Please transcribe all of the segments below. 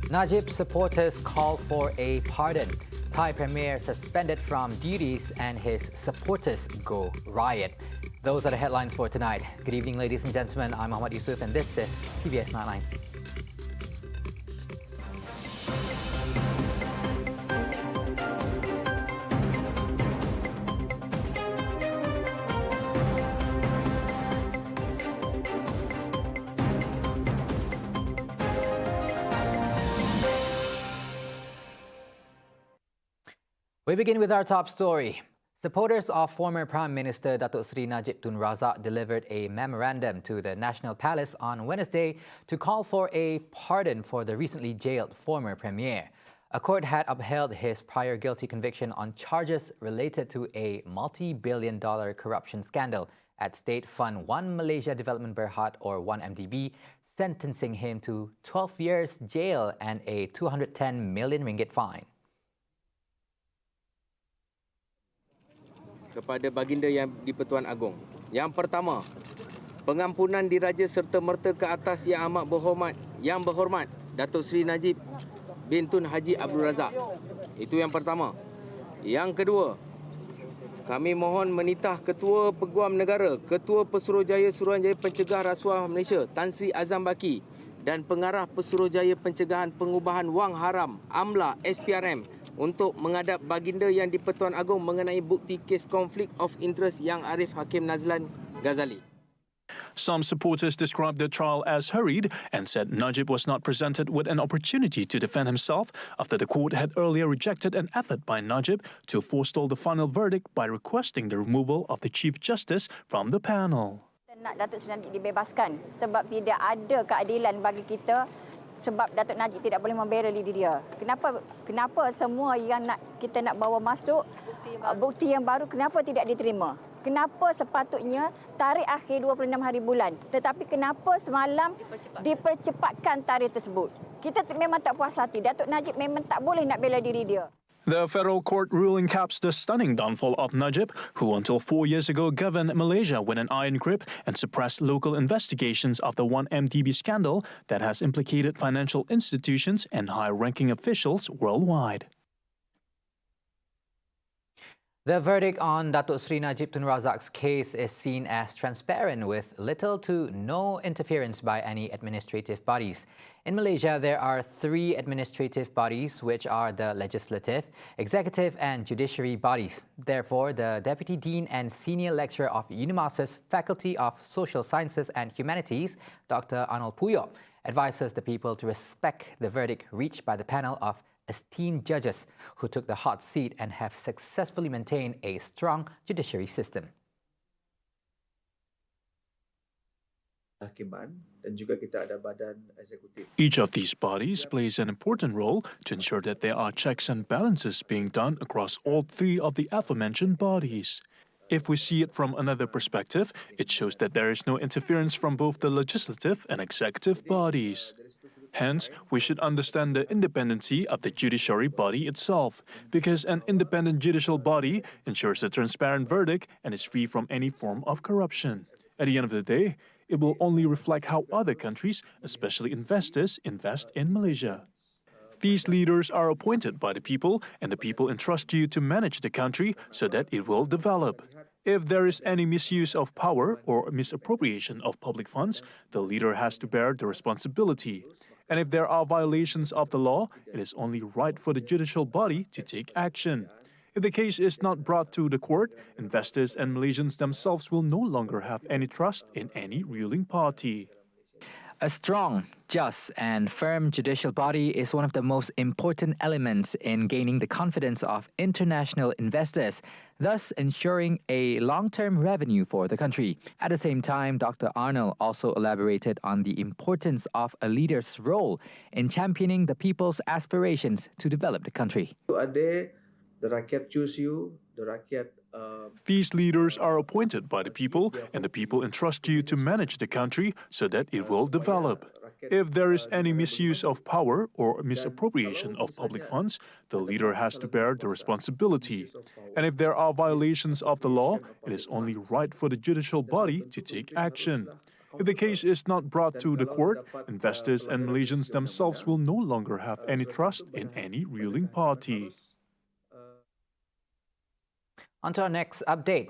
NAJIB'S supporters call for a pardon. Thai Premier suspended from duties and his supporters go riot. Those are the headlines for tonight. Good evening, ladies and gentlemen. I'm Muhammad Yusuf and this is Tvs Nightline. We begin with our top story. Supporters of former Prime Minister Datuk Seri Najib Tun Razak delivered a memorandum to the National Palace on Wednesday to call for a pardon for the recently jailed former Premier. A court had upheld his prior guilty conviction on charges related to a multi-billion-dollar corruption scandal at State Fund 1 Malaysia Development Berhad or 1MDB, sentencing him to 12 years jail and a 210 million ringgit fine. Kepada baginda yang di-Pertuan Agong. Yang pertama, pengampunan diraja serta merta ke atas yang berhormat Datuk Seri Najib bin Tun Haji Abdul Razak. Itu yang pertama. Yang kedua, kami mohon menitah Ketua Peguam Negara, Ketua Pesuruhjaya Pencegah Rasuah Malaysia Tan Sri Azam Baki dan Pengarah Pesuruhjaya Pencegahan Pengubahan Wang Haram AMLA SPRM untuk menghadap baginda yang di-Pertuan Agong mengenai bukti kes konflik of interest Yang Arif Hakim Nazlan Ghazali. Some supporters described the trial as hurried and said Najib was not presented with an opportunity to defend himself after the court had earlier rejected an effort by Najib to forestall the final verdict by requesting the removal of the Chief Justice from the panel. Nak Datuk Seri Najib dibebaskan sebab tidak ada keadilan bagi kita. Sebab Datuk Najib tidak boleh membela diri dia. Kenapa semua yang kita nak bawa masuk bukti yang baru kenapa tidak diterima? Kenapa sepatutnya tarikh akhir 26 hari bulan, tetapi kenapa semalam dipercepatkan tarikh tersebut? Kita memang tak puas hati. Datuk Najib memang tak boleh nak bela diri dia. The federal court ruling caps the stunning downfall of Najib, who until 4 years ago governed Malaysia with an iron grip and suppressed local investigations of the 1MDB scandal that has implicated financial institutions and high-ranking officials worldwide. The verdict on Datuk Seri Najib Tun Razak's case is seen as transparent with little to no interference by any administrative bodies. In Malaysia, there are 3 administrative bodies, which are the legislative, executive and judiciary bodies. Therefore, the Deputy Dean and Senior Lecturer of UNIMAS's Faculty of Social Sciences and Humanities, Dr. Arnold Puyo, advises the people to respect the verdict reached by the panel of esteemed judges who took the hot seat and have successfully maintained a strong judiciary system. Each of these bodies plays an important role to ensure that there are checks and balances being done across all 3 of the aforementioned bodies. If we see it from another perspective, it shows that there is no interference from both the legislative and executive bodies. Hence, we should understand the independency of the judiciary body itself, because an independent judicial body ensures a transparent verdict and is free from any form of corruption. At the end of the day, it will only reflect how other countries, especially investors, invest in Malaysia. These leaders are appointed by the people, and the people entrust you to manage the country so that it will develop. If there is any misuse of power or misappropriation of public funds, the leader has to bear the responsibility. And if there are violations of the law, it is only right for the judicial body to take action. If the case is not brought to the court, investors and Malaysians themselves will no longer have any trust in any ruling party. A strong, just and firm judicial body is one of the most important elements in gaining the confidence of international investors, thus ensuring a long-term revenue for the country. At the same time, Dr. Arnold also elaborated on the importance of a leader's role in championing the people's aspirations to develop the country. These leaders are appointed by the people, and the people entrust you to manage the country so that it will develop. If there is any misuse of power or misappropriation of public funds, the leader has to bear the responsibility. And if there are violations of the law, it is only right for the judicial body to take action. If the case is not brought to the court, investors and Malaysians themselves will no longer have any trust in any ruling party. On to our next update.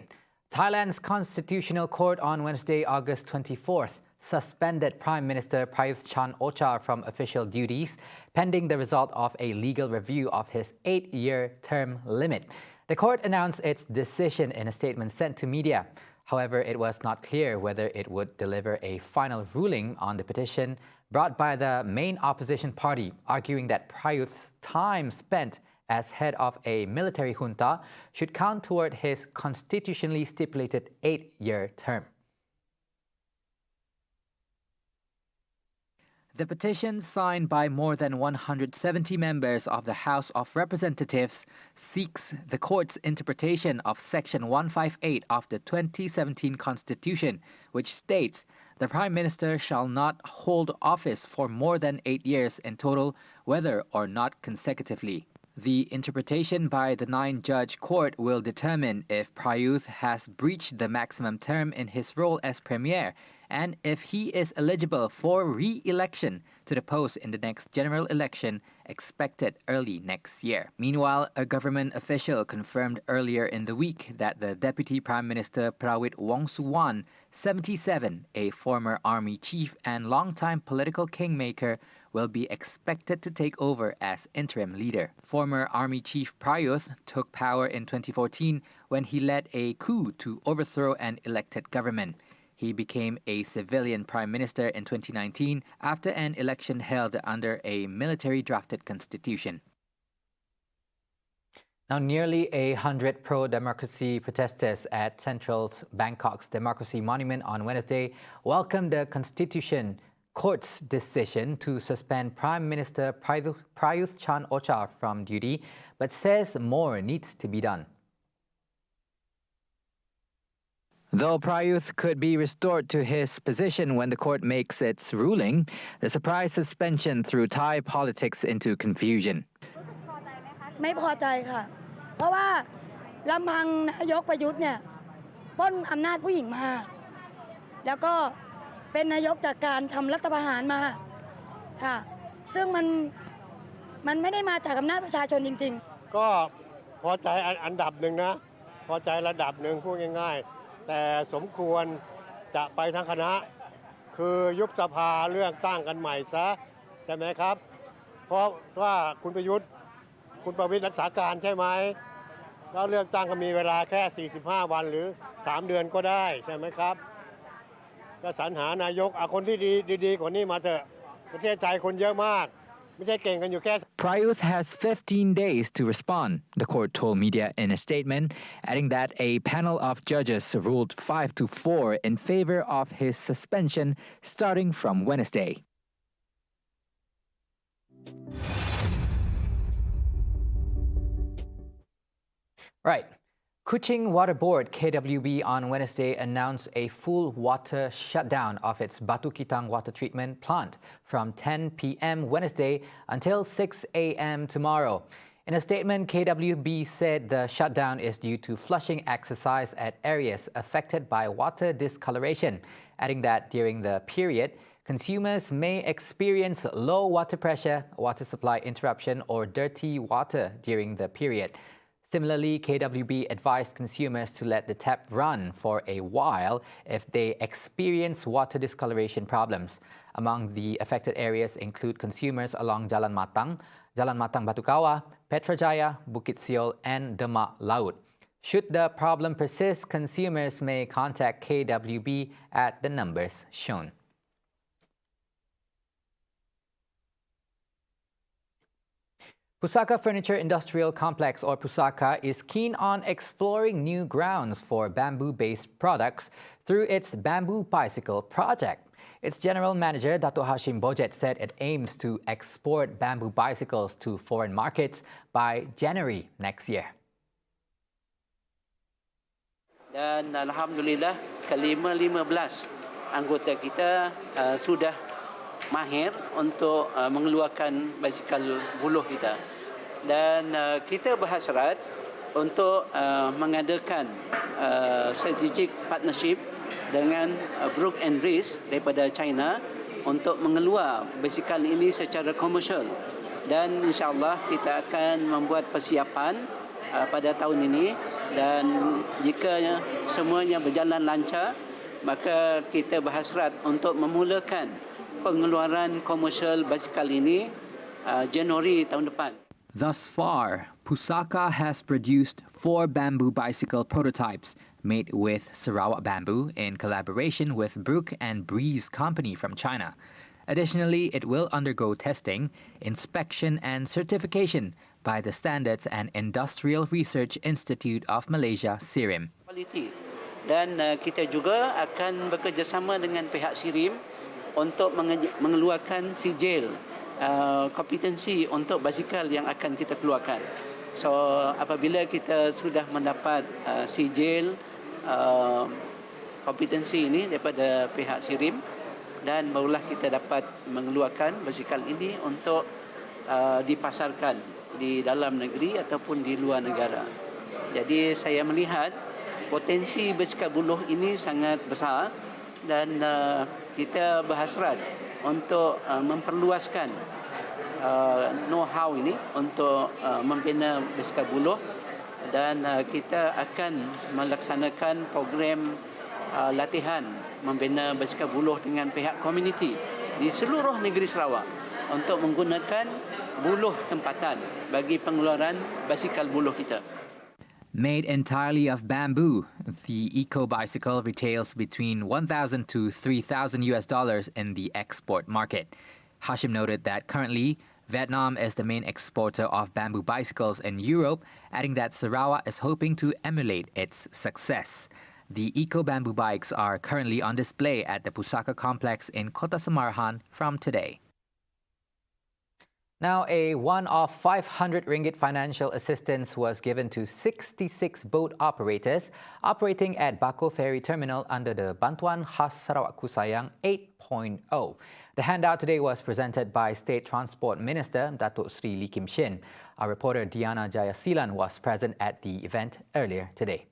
Thailand's Constitutional Court on Wednesday, August 24th, suspended Prime Minister Prayuth Chan-o-cha from official duties, pending the result of a legal review of his 8-year term limit. The court announced its decision in a statement sent to media. However, it was not clear whether it would deliver a final ruling on the petition brought by the main opposition party, arguing that Prayuth's time spent as head of a military junta should count toward his constitutionally stipulated 8-year term. The petition, signed by more than 170 members of the House of Representatives, seeks the court's interpretation of Section 158 of the 2017 Constitution, which states the Prime Minister shall not hold office for more than 8 years in total, whether or not consecutively. The interpretation by the 9-judge court will determine if Prayuth has breached the maximum term in his role as Premier and if he is eligible for re-election to the post in the next general election expected early next year. Meanwhile, a government official confirmed earlier in the week that the Deputy Prime Minister Prawit Wongsuwan, 77, a former army chief and longtime political kingmaker, will be expected to take over as interim leader. Former Army Chief Prayuth took power in 2014 when he led a coup to overthrow an elected government. He became a civilian prime minister in 2019 after an election held under a military-drafted constitution. Now, nearly 100 pro-democracy protesters at Central Bangkok's Democracy Monument on Wednesday welcomed the Constitution Court's decision to suspend Prime Minister Prayuth Chan-o-cha from duty, but says more needs to be done. Though Prayuth could be restored to his position when the court makes its ruling, the surprise suspension threw Thai politics into confusion. ไม่พอใจค่ะ เพราะว่าลำพังนายกประยุทธ์เนี่ยปล้นอำนาจผู้หญิงมา แล้วก็เป็นนายกจากการทำรัฐประหารมาค่ะ ซึ่งมันไม่ได้มาจากอำนาจประชาชนจริงๆ ก็พอใจอันดับหนึ่งนะ พอใจระดับหนึ่งพูดง่ายๆ แต่สมควรจะไปทั้งคณะ คือยุบสภาเลือกตั้งกันใหม่ซะใช่ไหมครับ เพราะว่าคุณประยุทธ์คุณประวิตรรักษาการใช่ไหมแล้วเลือกตั้งก็มีเวลาแค่45วันหรือ3เดือนก็ได้ใช่ไหมครับก็สรรหานายกคนที่ดีกว่านี้มาเถอะประเทศไทยคนเยอะมากไม่ใช่เก่งกันอยู่แค่ Prayuth has 15 days to respond, the court told media in a statement, adding that a panel of judges ruled 5-4 in favor of his suspension starting from Wednesday. Right. Kuching Water Board KWB on Wednesday announced a full water shutdown of its Batu Kitang water treatment plant from 10 p.m. Wednesday until 6 a.m. tomorrow. In a statement, KWB said the shutdown is due to flushing exercise at areas affected by water discoloration, adding that during the period, consumers may experience low water pressure, water supply interruption, or dirty water during the period. Similarly, KWB advised consumers to let the tap run for a while if they experience water discoloration problems. Among the affected areas include consumers along Jalan Matang Batu Kawah, Petrajaya, Bukit Siol, and Demak Laut. Should the problem persist, consumers may contact KWB at the numbers shown. Pusaka Furniture Industrial Complex, or Pusaka, is keen on exploring new grounds for bamboo-based products through its Bamboo Bicycle project. Its general manager, Dato' Hashim Bojet, said it aims to export bamboo bicycles to foreign markets by January next year. Dan alhamdulillah ke-15 anggota kita sudah mahir untuk mengeluarkan basikal buluh kita. Dan kita berhasrat untuk mengadakan strategic partnership dengan Brook and Reese daripada China untuk mengeluar basikal ini secara komersial. Dan insyaAllah kita akan membuat persiapan pada tahun ini, dan jika semuanya berjalan lancar, maka kita berhasrat untuk memulakan pengeluaran komersial basikal ini Januari tahun depan. Thus far, Pusaka has produced 4 bamboo bicycle prototypes made with Sarawak bamboo in collaboration with Brook and Breeze Company from China. Additionally, it will undergo testing, inspection and certification by the Standards and Industrial Research Institute of Malaysia, SIRIM. Dan kita juga akan bekerjasama dengan pihak SIRIM untuk mengeluarkan sijil kompetensi untuk basikal yang akan kita keluarkan. So apabila kita sudah mendapat sijil kompetensi ini daripada pihak SIRIM, dan barulah kita dapat mengeluarkan basikal ini untuk dipasarkan di dalam negeri ataupun di luar negara. Jadi saya melihat potensi basikal buluh ini sangat besar, dan kita berhasrat untuk memperluaskan know-how ini untuk membina basikal buluh, dan kita akan melaksanakan program latihan membina basikal buluh dengan pihak komuniti di seluruh negeri Sarawak untuk menggunakan buluh tempatan bagi pengeluaran basikal buluh kita. Made entirely of bamboo, the eco bicycle retails between $1,000 to $3,000 in the export market. Hashim noted that currently, Vietnam is the main exporter of bamboo bicycles in Europe, adding that Sarawak is hoping to emulate its success. The eco bamboo bikes are currently on display at the Pusaka complex in Kota Samarahan from today. Now, a one-off 500 ringgit financial assistance was given to 66 boat operators operating at Bako Ferry Terminal under the Bantuan Khas Sarawak Kusayang 8.0. The handout today was presented by State Transport Minister Datuk Sri Lee Kim Shin. Our reporter Diana Jayasilan was present at the event earlier today.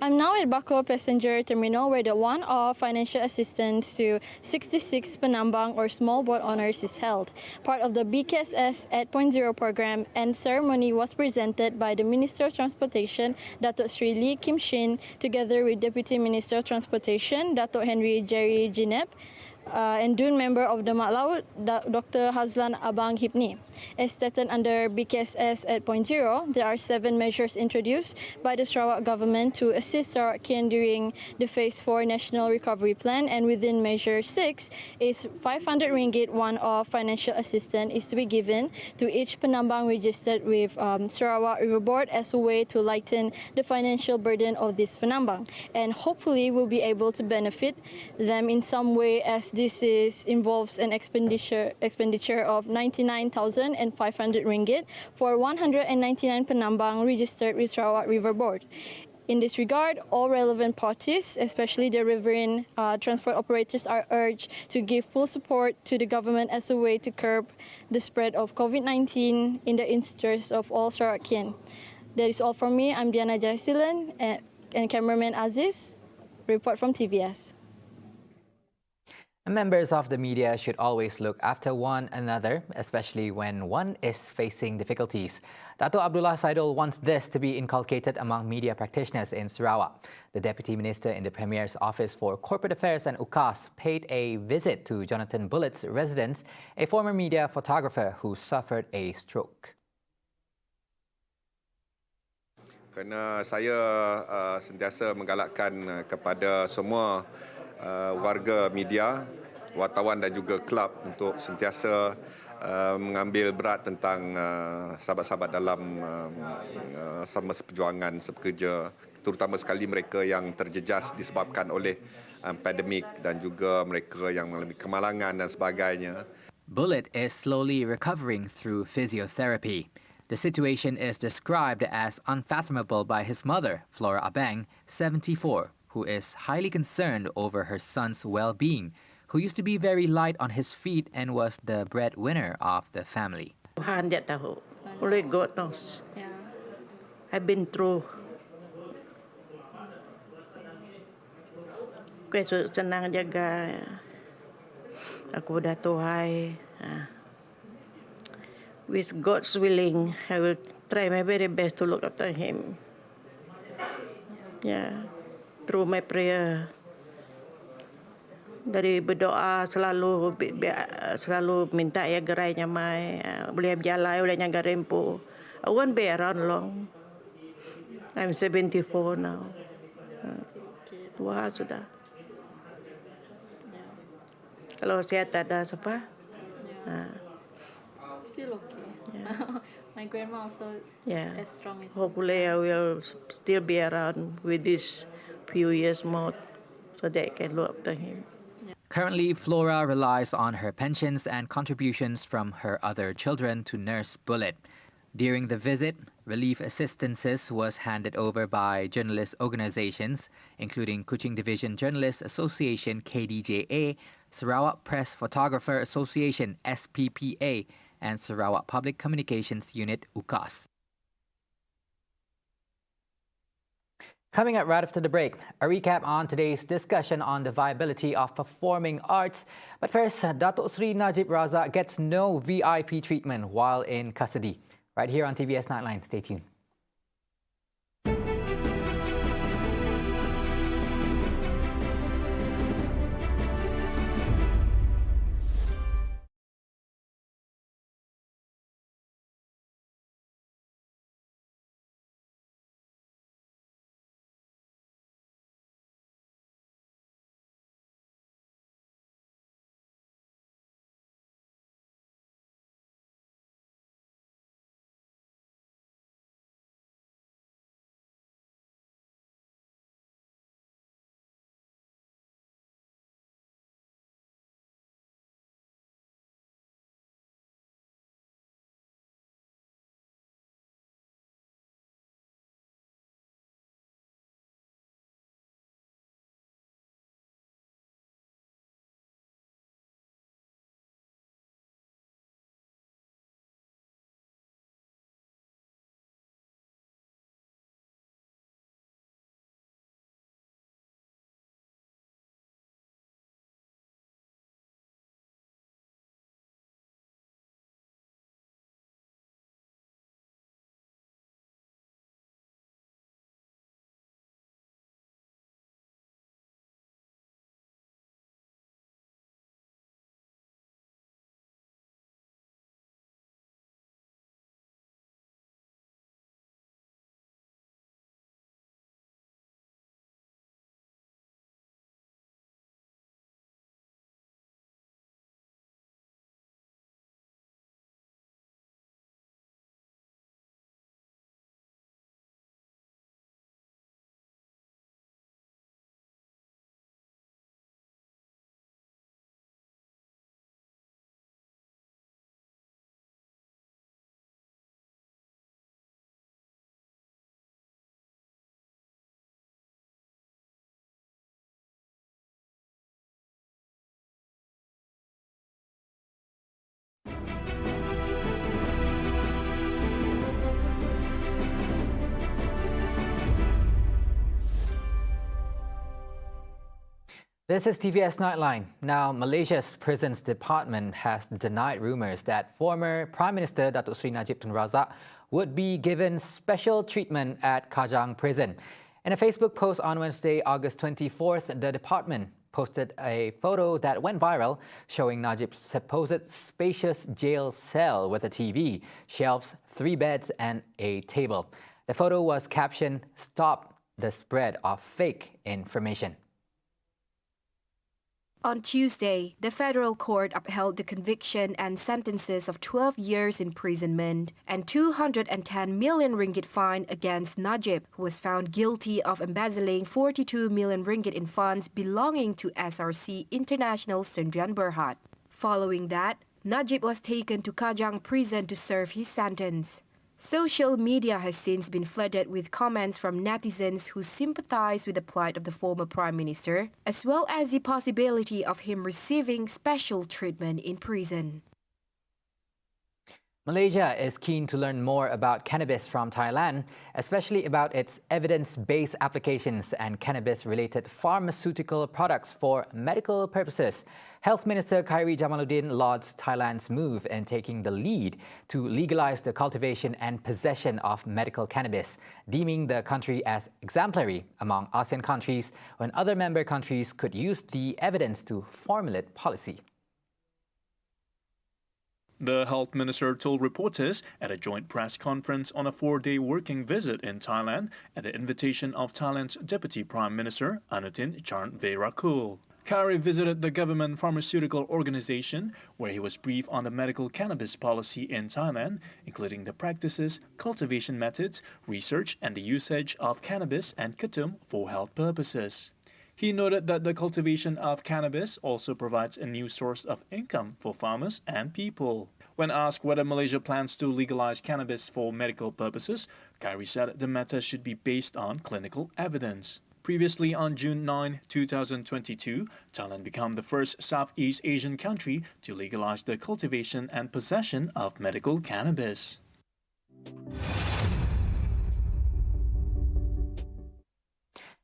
I'm now at Bako Passenger Terminal, where the one-off financial assistance to 66 penambang or small boat owners is held. Part of the BKSS 8.0 program, and ceremony was presented by the Minister of Transportation, Datuk Sri Lee Kim Shin, together with Deputy Minister of Transportation, Datuk Henry Jerry Jinep, and Dun Member of the Mat Laut, Dr. Hazlan Abang Hipni. As stated under BKSS 8.0, there are 7 measures introduced by the Sarawak government to assist Sarawakian during the Phase 4 National Recovery Plan, and within Measure 6 is 500 ringgit one-off financial assistance is to be given to each penambang registered with Sarawak River Board as a way to lighten the financial burden of this penambang, and hopefully will be able to benefit them in some way, as this involves an expenditure of 99,500 ringgit for 199 penambang registered with Sarawak River Board. In this regard, all relevant parties, especially the riverine transport operators, are urged to give full support to the government as a way to curb the spread of COVID-19 in the interest of all Sarawakian. That is all from me. I'm Diana Jasilan and cameraman Aziz. Report from TVS. Members of the media should always look after one another, especially when one is facing difficulties. Dato' Abdullah Saidul wants this to be inculcated among media practitioners in Sarawak. The Deputy Minister in the Premier's Office for Corporate Affairs and UKAS paid a visit to Jonathan Bullett's residence, a former media photographer who suffered a stroke. Kerana saya sentiasa menggalakkan kepada semua warga media, wartawan dan juga kelab untuk sentiasa mengambil berat tentang sahabat-sahabat dalam sama seperjuangan, sepekerja, terutama sekali mereka yang terjejas disebabkan oleh pandemik dan juga mereka yang mengalami kemalangan dan sebagainya. Bullet is slowly recovering through physiotherapy. The situation is described as unfathomable by his mother, Flora Abang, 74, who is highly concerned over her son's well-being, who used to be very light on his feet and was the breadwinner of the family. Tuhan dia tahu. Only God knows. I've been through senang jaga. Aku dah tuhai. With God's willing, I will try my very best to look after him. Yeah, through my prayer. Dari berdoa selalu minta ya gerainya mai boleh berjalan boleh nyaga rempo. I won't be around long. I'm 74 now. Tua sudah. Kalau sehat ada siapa? Still okay. Yeah. My grandma also as strong as Hopefully I will still be around with this few years more so that I can look after him. Currently, Flora relies on her pensions and contributions from her other children to nurse Bullet. During the visit, relief assistances was handed over by journalist organizations, including Kuching Division Journalists Association KDJA, Sarawak Press Photographer Association SPPA, and Sarawak Public Communications Unit UKAS. Coming up right after the break, a recap on today's discussion on the viability of performing arts. But first, Datuk Sri Najib Razak gets no VIP treatment while in custody. Right here on TVS Nightline. Stay tuned. This is TVS Nightline. Now, Malaysia's Prisons Department has denied rumours that former Prime Minister Datuk Sri Najib Tun Razak would be given special treatment at Kajang Prison. In a Facebook post on Wednesday, August 24th, the department posted a photo that went viral showing Najib's supposed spacious jail cell with a TV, shelves, 3 beds and a table. The photo was captioned, "Stop the spread of fake information." On Tuesday, the federal court upheld the conviction and sentences of 12 years imprisonment and 210 million ringgit fine against Najib, who was found guilty of embezzling 42 million ringgit in funds belonging to SRC International Sdn Bhd. Following that, Najib was taken to Kajang prison to serve his sentence. Social media has since been flooded with comments from netizens who sympathize with the plight of the former Prime Minister, as well as the possibility of him receiving special treatment in prison. Malaysia is keen to learn more about cannabis from Thailand, especially about its evidence-based applications and cannabis-related pharmaceutical products for medical purposes. Health Minister Khairi Jamaluddin lauds Thailand's move in taking the lead to legalize the cultivation and possession of medical cannabis, deeming the country as exemplary among ASEAN countries when other member countries could use the evidence to formulate policy. The health minister told reporters at a joint press conference on a 4-day working visit in Thailand at the invitation of Thailand's Deputy Prime Minister Anutin Charnvirakul. Khairi visited the government pharmaceutical organization where he was briefed on the medical cannabis policy in Thailand, including the practices, cultivation methods, research and the usage of cannabis and ketum for health purposes. He noted that the cultivation of cannabis also provides a new source of income for farmers and people. When asked whether Malaysia plans to legalize cannabis for medical purposes, Khairi said the matter should be based on clinical evidence. Previously, on June 9, 2022, Thailand became the first Southeast Asian country to legalize the cultivation and possession of medical cannabis.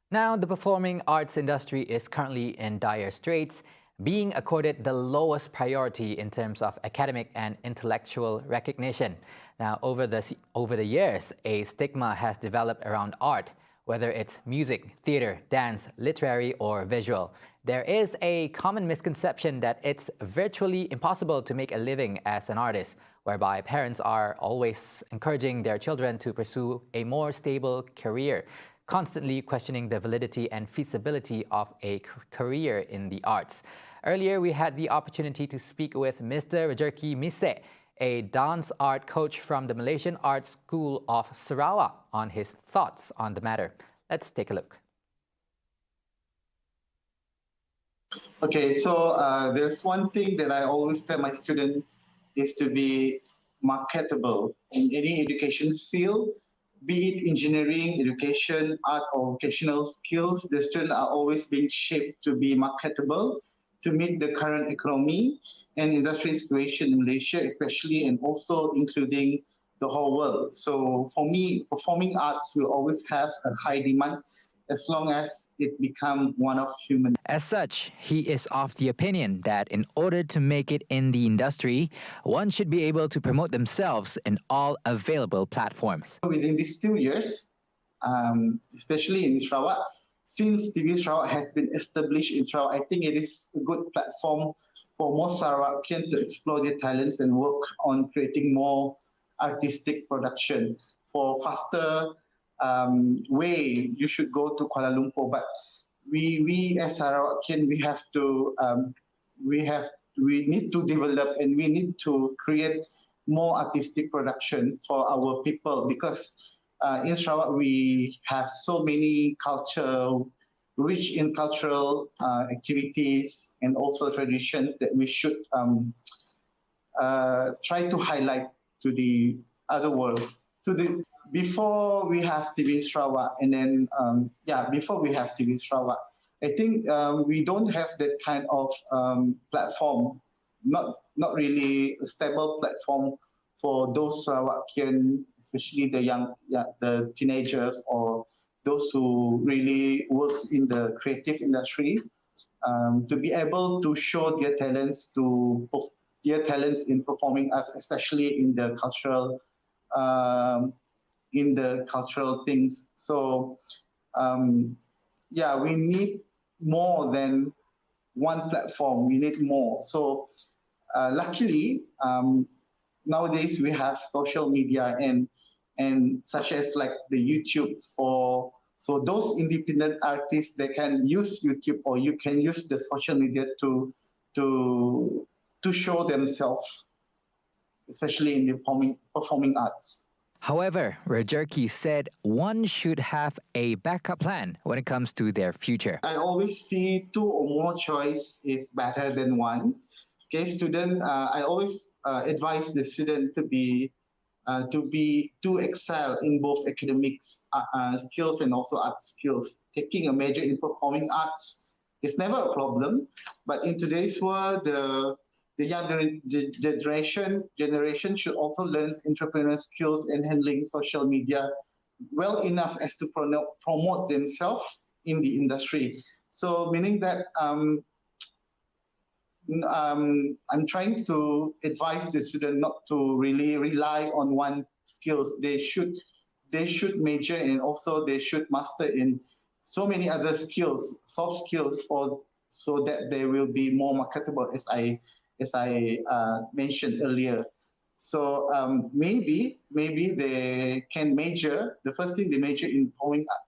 Now, the performing arts industry is currently in dire straits, being accorded the lowest priority in terms of academic and intellectual recognition. Now, over the years, a stigma has developed around art, whether it's music, theatre, dance, literary or visual. There is a common misconception that it's virtually impossible to make a living as an artist, whereby parents are always encouraging their children to pursue a more stable career, constantly questioning the validity and feasibility of a career in the arts. Earlier, we had the opportunity to speak with Mr. Rezeki Mise, a dance art coach from the Malaysian Art School of Sarawak, on his thoughts on the matter. Let's take a look. Okay, so there's one thing that I always tell my students is to be marketable in any education field. Be it engineering, education, art, or vocational skills, the students are always being shaped to be marketable, to meet the current economy and industry situation in Malaysia, especially, and also including the whole world. So for me, performing arts will always have a high demand as long as it becomes one of human. As such, he is of the opinion that in order to make it in the industry, one should be able to promote themselves in all available platforms. Within these 2 years, especially in Sarawak, since Tvs Sarawak has been established in Sarawak, I think it is a good platform for most Sarawakians to explore their talents and work on creating more artistic production. For faster way, you should go to Kuala Lumpur. But we as Sarawakian, we need to develop and we need to create more artistic production for our people, because in Sarawak we have so many rich in cultural activities and also traditions that we should try to highlight to the other world. Before we have Tvs Sarawak, and then before we have Tvs Sarawak, I think we don't have that kind of platform, not really a stable platform for those Sarawakian, especially the teenagers or those who really works in the creative industry, to be able to show their talents in performing arts, especially in the cultural things. So we need more than one platform. We need more. So luckily, nowadays we have social media and such as like the YouTube so those independent artists, they can use YouTube, or you can use the social media to show themselves, especially in the performing arts. However, Rezeki said one should have a backup plan when it comes to their future. I always see 2 or more choice is better than one. Okay, student, I always advise the student to excel in both academics skills and also art skills. Taking a major in performing arts is never a problem, but in today's world, the younger generation should also learn entrepreneurial skills and handling social media well enough as to promote themselves in the industry. So meaning that I'm trying to advise the student not to really rely on one skills. They should major, and also they should master in so many other skills, soft skills, so that they will be more marketable, as I mentioned earlier. So maybe they can major. The first thing, they major in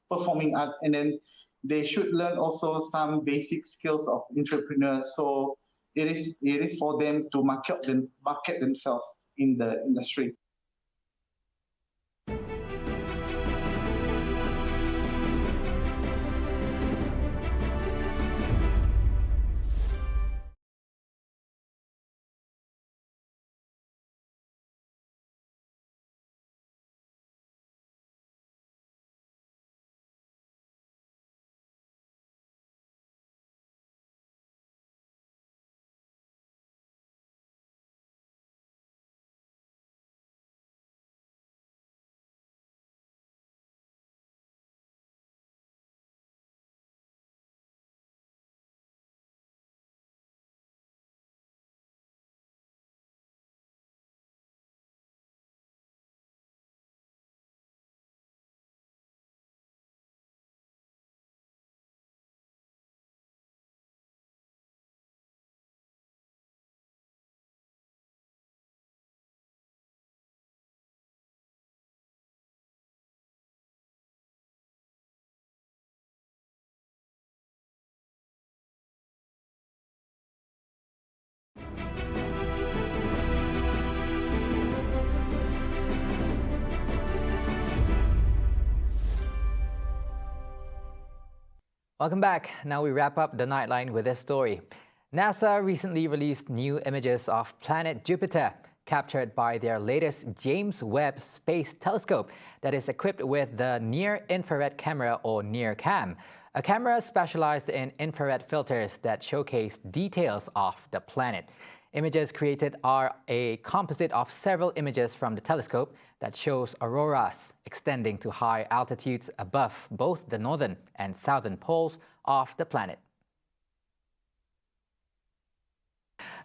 performing arts, and then they should learn also some basic skills of entrepreneur. So it is for them to market themselves in the industry. Welcome back. Now we wrap up the Nightline with this story. NASA recently released new images of planet Jupiter, captured by their latest James Webb Space Telescope that is equipped with the Near-Infrared Camera, or NIRCam, a camera specialized in infrared filters that showcase details of the planet. Images created are a composite of several images from the telescope that shows auroras extending to high altitudes above both the northern and southern poles of the planet.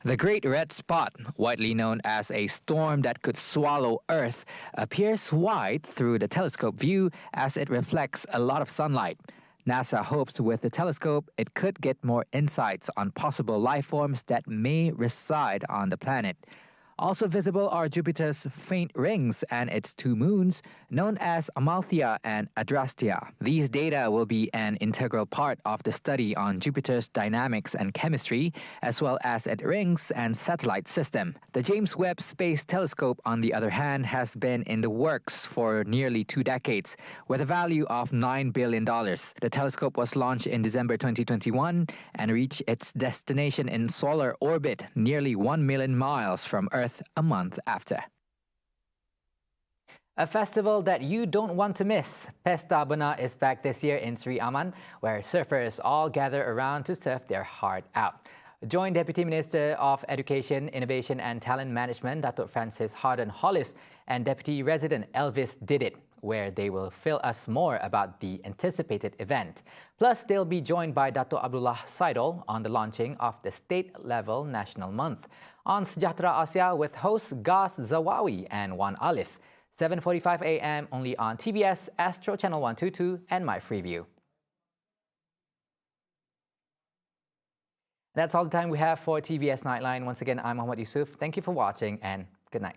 The Great Red Spot, widely known as a storm that could swallow Earth, appears white through the telescope view as it reflects a lot of sunlight. NASA hopes with the telescope it could get more insights on possible life forms that may reside on the planet. Also visible are Jupiter's faint rings and its two moons, known as Amalthea and Adrastea. These data will be an integral part of the study on Jupiter's dynamics and chemistry, as well as its rings and satellite system. The James Webb Space Telescope, on the other hand, has been in the works for nearly 2 decades, with a value of $9 billion. The telescope was launched in December 2021 and reached its destination in solar orbit nearly 1 million miles from Earth a month after. A festival that you don't want to miss. Pesta Benar is back this year in Sri Aman, where surfers all gather around to surf their heart out. Joint Deputy Minister of Education, Innovation and Talent Management, Datuk Francis Harden Hollis, and Deputy Resident Elvis did it, where they will fill us more about the anticipated event. Plus, they'll be joined by Datuk Abdullah Saidol on the launching of the state-level National Month. On Sejahtera Asia with hosts Gas Zawawi and Wan Alif. 7:45 a.m. only on TVS, Astro Channel 122 and My Freeview. That's all the time we have for TVS Nightline. Once again, I'm Muhammad Yusuf. Thank you for watching and good night.